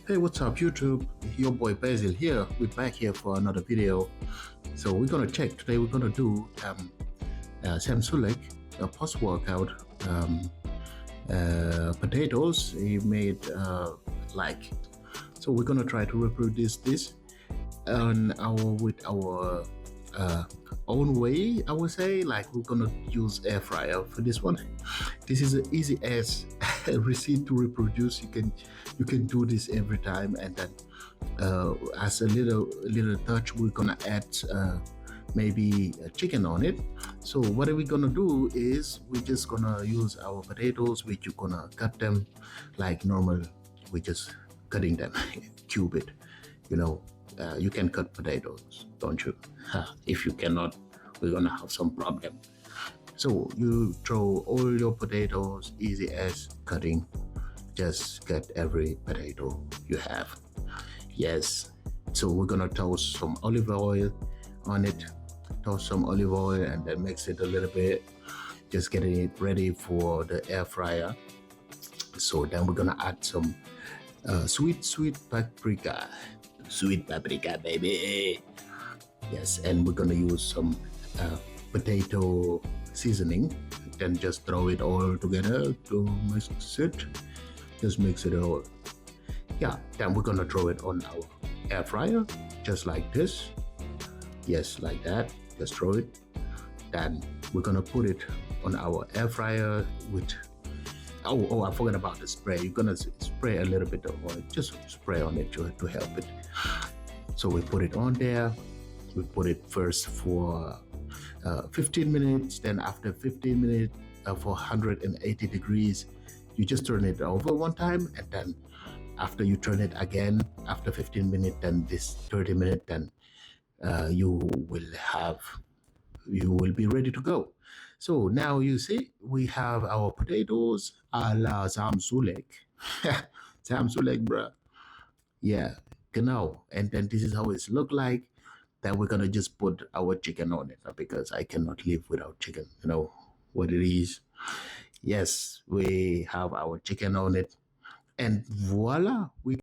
Hey, what's up YouTube? Your boy Basil here. We're back here for another video. So we're gonna check today. We're gonna do Sam Sulek a post-workout potatoes he made like. So we're gonna try to reproduce this with our own way. I would say, like, we're gonna use air fryer for this one. This is an easy as receipt to reproduce. You can do this every time, and then as a little touch, we're gonna add maybe chicken on it. So what are we gonna do is we're just gonna use our potatoes, which you're gonna cut them like normal. We're just cutting them cube it, you know. You can cut potatoes, don't you? If you cannot, we're gonna have some problem. So you throw all your potatoes, easy as cutting. Just cut every potato you have. Yes. So we're gonna toast some olive oil on it. Toast some olive oil and then mix it a little bit. Just getting it ready for the air fryer. So then we're gonna add some sweet paprika. Sweet paprika, baby. Yes, and we're gonna use some potato seasoning. Then just throw it all together to mix it. Just mix it all. Yeah, then we're gonna throw it on our air fryer, just like this. Yes, like that. Just throw it. Then we're gonna put it on our air fryer with. Oh, I forgot about the spray. You're gonna spray a little bit of oil. Just spray on it to help it. So we put it on there. We put it first for 15 minutes. Then after 15 minutes for 180 degrees, you just turn it over one time, and then after you turn it again after 15 minutes, then this 30 minutes, then you will be ready to go. So now you see we have our potatoes a la Sam Sulek. Sam Sulek, bruh. Yeah, genau. And then this is how it's look like. Then we're gonna just put our chicken on it, because I cannot live without chicken. You know what it is. Yes, we have our chicken on it, and voila, we